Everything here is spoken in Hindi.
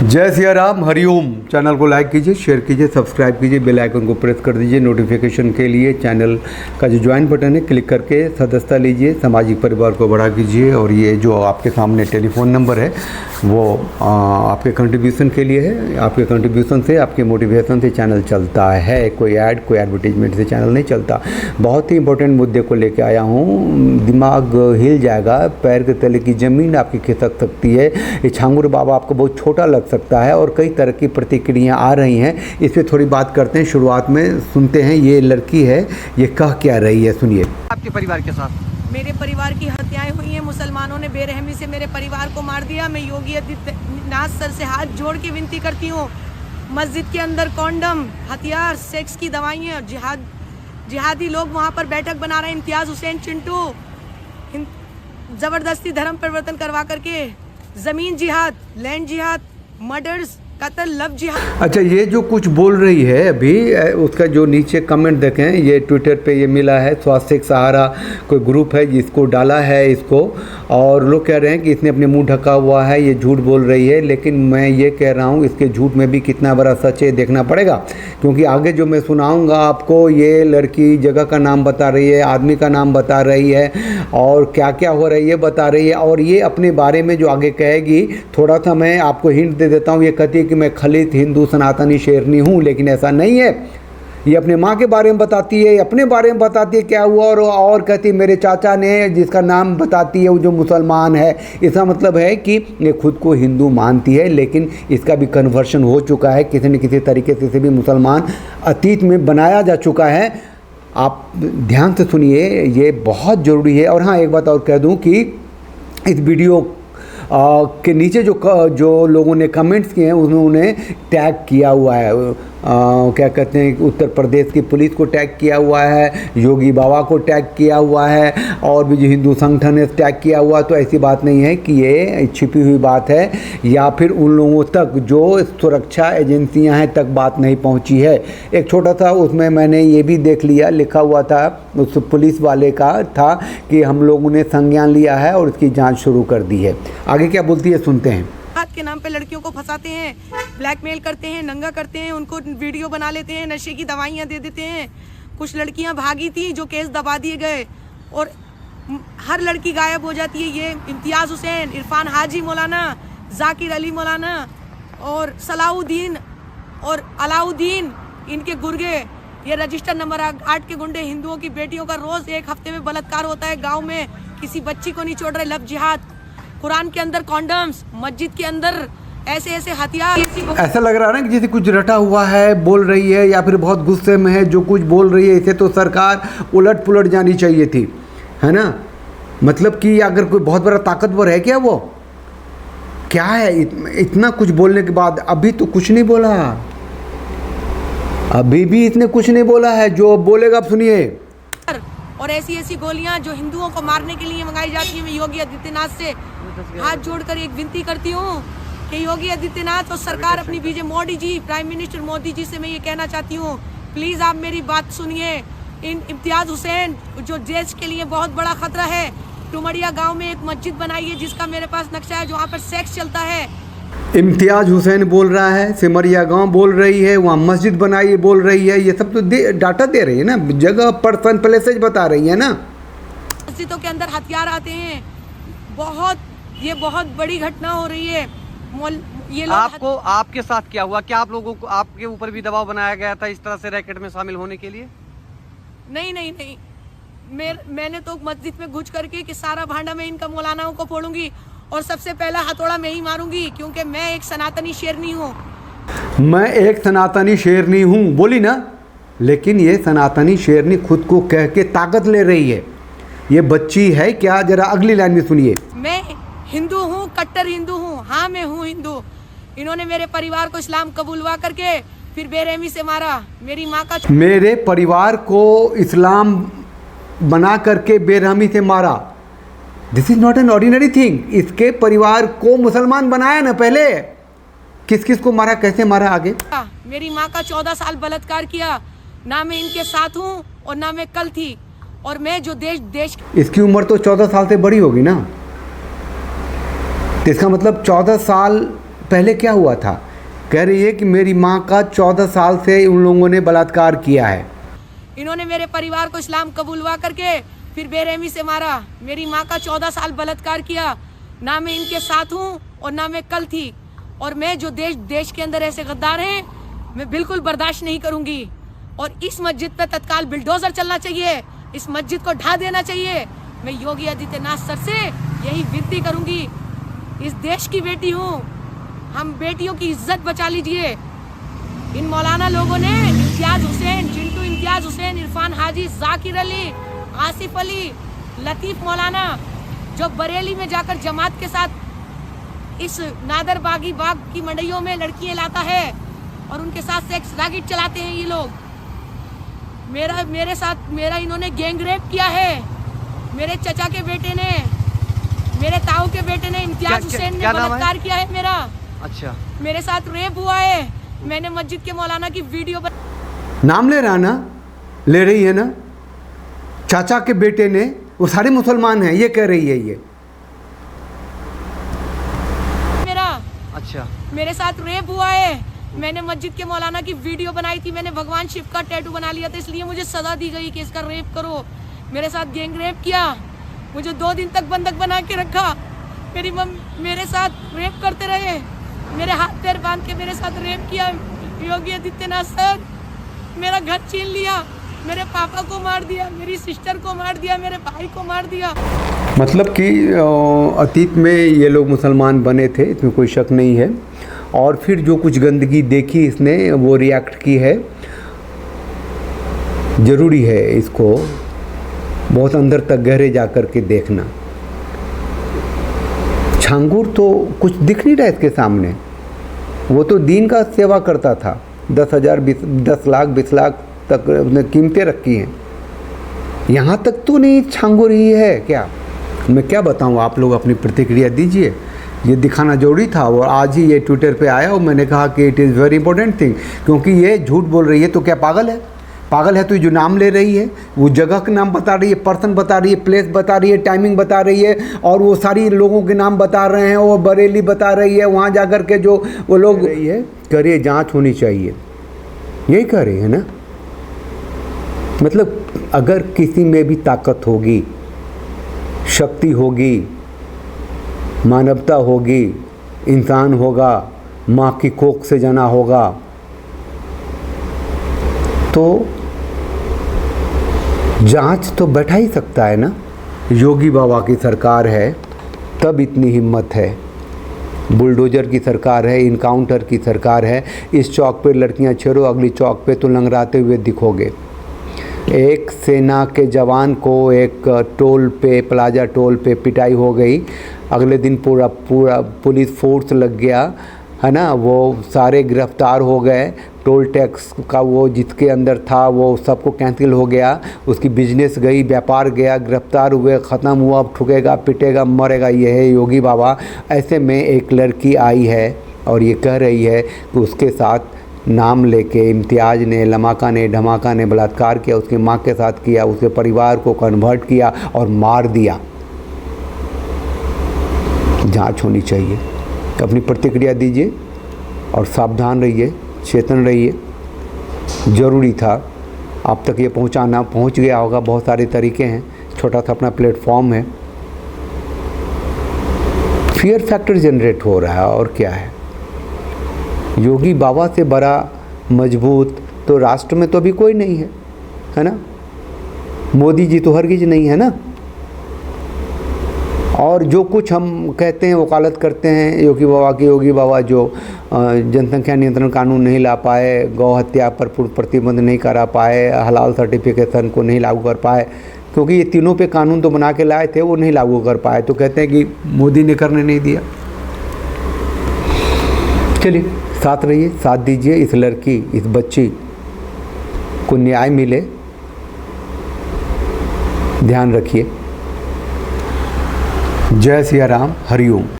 जय सिया राम, हरिओम। चैनल को लाइक कीजिए, शेयर कीजिए, सब्सक्राइब कीजिए, बेल आइकन को प्रेस कर दीजिए नोटिफिकेशन के लिए। चैनल का जो ज्वाइन बटन है क्लिक करके सदस्यता लीजिए, सामाजिक परिवार को बढ़ा कीजिए। और ये जो आपके सामने टेलीफोन नंबर है वो आपके कंट्रीब्यूशन के लिए है। आपके कंट्रीब्यूशन से, आपके मोटिवेशन से चैनल चलता है। कोई ऐड, कोई एडवर्टीजमेंट से चैनल नहीं चलता। बहुत ही इंपॉर्टेंट मुद्दे को लेके आया हूँ। दिमाग हिल जाएगा, पैर के तले की ज़मीन आपकी खिसक सकती है। ये छांगुर बाबा आपको बहुत छोटा लग सकता है और कई तरह की प्रतिक्रियाएं आ रही हैं। इस पर थोड़ी बात करते हैं। शुरुआत में सुनते हैं ये लड़की है, ये कह क्या रही है, सुनिए। आपके परिवार के साथ मेरे परिवार की हत्याएं हुई हैं। मुसलमानों ने बेरहमी से मेरे परिवार को मार दिया। मैं योगी आदित्यनाथ सर से हाथ जोड़ के विनती करती हूँ, मस्जिद के अंदर कॉन्डम, हथियार, सेक्स की दवाइयाँ, जिहादी लोग वहाँ पर बैठक बना रहे हैं। इम्तियाज़ हुसैन चिंटू ज़बरदस्ती धर्म परिवर्तन करवा करके ज़मीन जिहाद, लैंड जिहाद, मर्डर्स, कत्ल, लव जिहाद। अच्छा, ये जो कुछ बोल रही है अभी, उसका जो नीचे कमेंट देखें, ये ट्विटर पे ये मिला है। स्वास्थ्य सहारा कोई ग्रुप है जिसको डाला है इसको, और लोग कह रहे हैं कि इसने अपने मुंह ढका हुआ है, ये झूठ बोल रही है। लेकिन मैं ये कह रहा हूँ, इसके झूठ में भी कितना बड़ा सच है देखना पड़ेगा। क्योंकि आगे जो मैं सुनाऊँगा आपको, ये लड़की जगह का नाम बता रही है, आदमी का नाम बता रही है, और क्या क्या हो रही है बता रही है। और ये अपने बारे में जो आगे कहेगी, थोड़ा सा मैं आपको हिंट दे देता हूँ। ये कहती है कि मैं खलित हिंदू सनातनी शेरनी हूँ, लेकिन ऐसा नहीं है। ये अपने माँ के बारे में बताती है, अपने बारे में बताती है क्या हुआ, और कहती है मेरे चाचा ने, जिसका नाम बताती है वो जो मुसलमान है। इसका मतलब है कि ये खुद को हिंदू मानती है, लेकिन इसका भी कन्वर्शन हो चुका है किसी न किसी तरीके से भी मुसलमान अतीत में बनाया जा चुका है। आप ध्यान से सुनिए, ये बहुत ज़रूरी है। और हाँ, एक बात और कह दूँ कि इस वीडियो के नीचे जो लोगों ने कमेंट्स किए हैं, उन्होंने टैग किया हुआ है, क्या कहते हैं, उत्तर प्रदेश की पुलिस को टैग किया हुआ है, योगी बाबा को टैग किया हुआ है, और भी जो हिंदू संगठन है टैग किया हुआ है। तो ऐसी बात नहीं है कि ये छिपी हुई बात है, या फिर उन लोगों तक जो सुरक्षा एजेंसियां हैं तक बात नहीं पहुंची है। एक छोटा सा उसमें मैंने ये भी देख लिया, लिखा हुआ था उस पुलिस वाले का था कि हम लोगों ने संज्ञान लिया है और इसकी जाँच शुरू कर दी है। आगे क्या बोलती है सुनते हैं। के नाम पे लड़कियों को फंसाते हैं, ब्लैकमेल करते हैं, नंगा करते हैं, उनको वीडियो बना लेते हैं, नशे की दवाइयाँ दे देते हैं। कुछ लड़कियां भागी थी जो केस दबा दिए गए, और हर लड़की गायब हो जाती है। ये इम्तियाज़ हुसैन, इरफान हाजी मौलाना, जाकिर अली मौलाना और सलाउद्दीन और अलाउद्दीन, इनके गुर्गे, ये रजिस्टर नंबर 8 के गुंडे। हिंदुओं की बेटियों का रोज एक हफ्ते में बलात्कार होता है गाँव में, किसी बच्ची को नहीं छोड़ रहे। लव जिहाद, कुरान के अंदर कॉन्डम्स, मस्जिद के अंदर ऐसे ऐसे हथियार। ऐसा लग रहा है ना कि जैसे कुछ रटा हुआ है, बोल रही है, या फिर बहुत गुस्से में है। जो कुछ बोल रही है इसे तो सरकार उलट पुलट जानी चाहिए थी, है ना। मतलब कि अगर कोई बहुत बड़ा ताकतवर है क्या, वो क्या है, इतना कुछ बोलने के बाद अभी तो कुछ नहीं बोला, अभी भी इसने कुछ नहीं बोला है। जो बोलेगा आप सुनिए। और ऐसी ऐसी गोलियां जो हिंदुओं को मारने के लिए मंगाई जाती है। मैं योगी आदित्यनाथ से हाथ जोड़कर एक विनती करती हूँ कि योगी आदित्यनाथ और सरकार अपनी बीजे, मोदी जी, प्राइम मिनिस्टर मोदी जी से मैं ये कहना चाहती हूँ, प्लीज़ आप मेरी बात सुनिए। इन इम्तियाज़ हुसैन जो देश के लिए बहुत बड़ा खतरा है, टुमड़िया गांव में एक मस्जिद बनाई है जिसका मेरे पास नक्शा है, जो वहाँ पर सेक्स चलता है। इम्तियाज़ हुसैन बोल रहा है, सिमरिया गांव बोल रही है, वहाँ मस्जिद बनाई बोल रही है। ये सब तो डाटा दे रही है ना, जगह पर्सन प्लेसेज बता रही है ना। मस्जिदों के अंदर हथियार आते हैं। ये बहुत बड़ी घटना हो रही है। ये लोग आपको, आपके साथ क्या हुआ? क्या आप लोगों को, आपके ऊपर भी दबाव बनाया गया था इस तरह से रैकेट में शामिल होने के लिए? नहीं, मैंने तो मस्जिद में घुस करके कि सारा भांडा मैं इनका मौलानाओं को फोड़ूंगी और सबसे पहला हथौड़ा मैं ही मारूंगी, क्योंकि मैं एक सनातनी शेरनी हूँ। मैं एक सनातनी शेरनी हूँ बोली ना, लेकिन ये सनातनी शेरनी खुद को कह के ताकत ले रही है। ये बच्ची है क्या? जरा अगली लाइन में सुनिए। मैं हिंदू हूँ, कट्टर हिंदू हूँ। हाँ, मैं हूँ हिंदू। इन्होंने मेरे परिवार को इस्लाम कबूलवा करके फिर बेरहमी से मारा। मेरी माँ का, मेरे परिवार को इस्लाम बना करके बेरहमी से मारा। This is not an ordinary thing. इसके परिवार को मुसलमान बनाया ना पहले। किस किस को मारा, कैसे मारा, आगे? मेरी माँ का 14 साल बलात्कार किया। ना मैं इनके साथ हूँ और ना मैं कल थी। और मैं जो देश इसकी उम्र तो 14 साल से बड़ी होगी ना, तो इसका मतलब 14 साल पहले क्या हुआ था? कह रही है कि मेरी माँ का 14 साल से उन लोगों ने बलात्कार किया है। इन्होंने मेरे परिवार को इस्लाम कबूलवा करके फिर बेरहमी से मारा। मेरी माँ का 14 साल बलात्कार किया। ना मैं इनके साथ हूँ और ना मैं कल थी। और मैं जो देश के अंदर ऐसे गद्दार हैं, मैं बिल्कुल बर्दाश्त नहीं करूँगी। और इस मस्जिद पे तत्काल बिल्डोजर चलना चाहिए, इस मस्जिद को ढा देना चाहिए। मैं योगी आदित्यनाथ सर से यही विनती करूँगी। इस देश की बेटी हूँ, हम बेटियों की इज्जत बचा लीजिए। इन मौलाना लोगों ने इम्तियाज हुसैन, चिंटू इम्तियाज हुसैन, इरफान हाजी, जाकिर अली, आसिफ अली, लतीफ़ मौलाना, जो बरेली में जाकर जमात के साथ इस नादर बागी बाग की मंडियों में लड़कियां लाता है और उनके साथ सेक्स रैकेट चलाते हैं ये लोग। मेरा इन्होंने गैंग रेप किया है। मेरे चचा के बेटे ने, मेरे ताऊ के बेटे ने, इम्तियाज हुसैन ने बलात्कार किया है मेरा। अच्छा, मेरे साथ रेप हुआ है। मैंने मस्जिद के मौलाना की वीडियो नाम ले रहा ना, ले रही है ना, चाचा के बेटे ने, वो सारे मुसलमान हैं, ये कह रही है ये। मेरा अच्छा, मेरे साथ रेप हुआ है। मैंने मस्जिद के मौलाना की वीडियो बनाई थी। मैंने भगवान शिव का टैटू बना लिया था, इसलिए मुझे सजा दी गई कि इसका रेप करो। मेरे साथ गैंग रेप किया, मुझे 2 दिन तक बंधक बना के रखा। मेरी मेरे साथ रेप करते रहे, मेरे हाथ पैर बांध के मेरे साथ रेप किया। योगी आदित्यनाथ सर, मेरा घर छीन लिया, मेरे पापा को मार दिया, मेरी सिस्टर को मार दिया, मेरे भाई को मार दिया। मतलब कि अतीत में ये लोग मुसलमान बने थे, इसमें कोई शक नहीं है। और फिर जो कुछ गंदगी देखी इसने, वो रिएक्ट की है। ज़रूरी है इसको बहुत अंदर तक गहरे जा कर के देखना। छांगुर तो कुछ दिख नहीं रहा इसके सामने। वो तो दीन का सेवा करता था। 10,000, 10 लाख, 20 लाख तक उसने कीमतें रखी हैं। यहाँ तक तो नहीं छांगुर ही है क्या? मैं क्या बताऊँ, आप लोग अपनी प्रतिक्रिया दीजिए। ये दिखाना जरूरी था और आज ही ये ट्विटर पे आया और मैंने कहा कि it is very important thing, क्योंकि ये झूठ बोल रही है। तो क्या पागल है? पागल है तो जो नाम ले रही है, वो जगह का नाम बता रही है, पर्सन बता रही है, प्लेस बता रही है, टाइमिंग बता रही है, और वो सारी लोगों के नाम बता रहे हैं। वो बरेली बता रही है, वहाँ जा कर के जो वो लोग रही है, करिए जांच होनी चाहिए, यही कह रही है ना। मतलब अगर किसी में भी ताकत होगी, शक्ति होगी, मानवता होगी, इंसान होगा, माँ की कोख से जना होगा, तो जांच तो बैठा ही सकता है ना। योगी बाबा की सरकार है तब इतनी हिम्मत है, बुलडोजर की सरकार है, इनकाउंटर की सरकार है। इस चौक पे लड़कियां छेड़ो, अगली चौक पे तो लंगड़ाते हुए दिखोगे। एक सेना के जवान को एक टोल पे, प्लाजा टोल पे पिटाई हो गई, अगले दिन पूरा पुलिस फोर्स लग गया है ना, वो सारे गिरफ्तार हो गए। टोल टैक्स का वो जिसके अंदर था वो सबको कैंसिल हो गया, उसकी बिजनेस गई, व्यापार गया, गिरफ्तार हुए, ख़त्म हुआ। अब ठुकेगा, पिटेगा, मरेगा, ये है योगी बाबा। ऐसे में एक लड़की आई है और ये कह रही है कि उसके साथ नाम लेके इम्तियाज ने, लमाका ने, धमाका ने बलात्कार किया, उसकी माँ के साथ किया, उसके परिवार को कन्वर्ट किया और मार दिया। जांच होनी चाहिए। अपनी प्रतिक्रिया दीजिए और सावधान रहिए, चेतन रहिए। ज़रूरी था, आप तक ये पहुंचाना, पहुंच गया होगा। बहुत सारे तरीके हैं, छोटा सा अपना प्लेटफॉर्म है। फियर फैक्टर जनरेट हो रहा है और क्या है। योगी बाबा से बड़ा मजबूत तो राष्ट्र में तो अभी कोई नहीं है, है ना। मोदी जी तो हरगिज नहीं है ना। और जो कुछ हम कहते हैं, वकालत करते हैं योगी बाबा की, योगी बाबा जो जनसंख्या नियंत्रण कानून नहीं ला पाए, गौ हत्या पर प्रतिबंध नहीं करा पाए, हलाल सर्टिफिकेशन को नहीं लागू कर पाए, क्योंकि ये तीनों पे कानून तो बना के लाए थे, वो नहीं लागू कर पाए, तो कहते हैं कि मोदी ने करने नहीं दिया। चलिए साथ रहिए, साथ दीजिए, इस लड़की, इस बच्ची को न्याय मिले, ध्यान रखिए। जय सिया राम, हरिओम।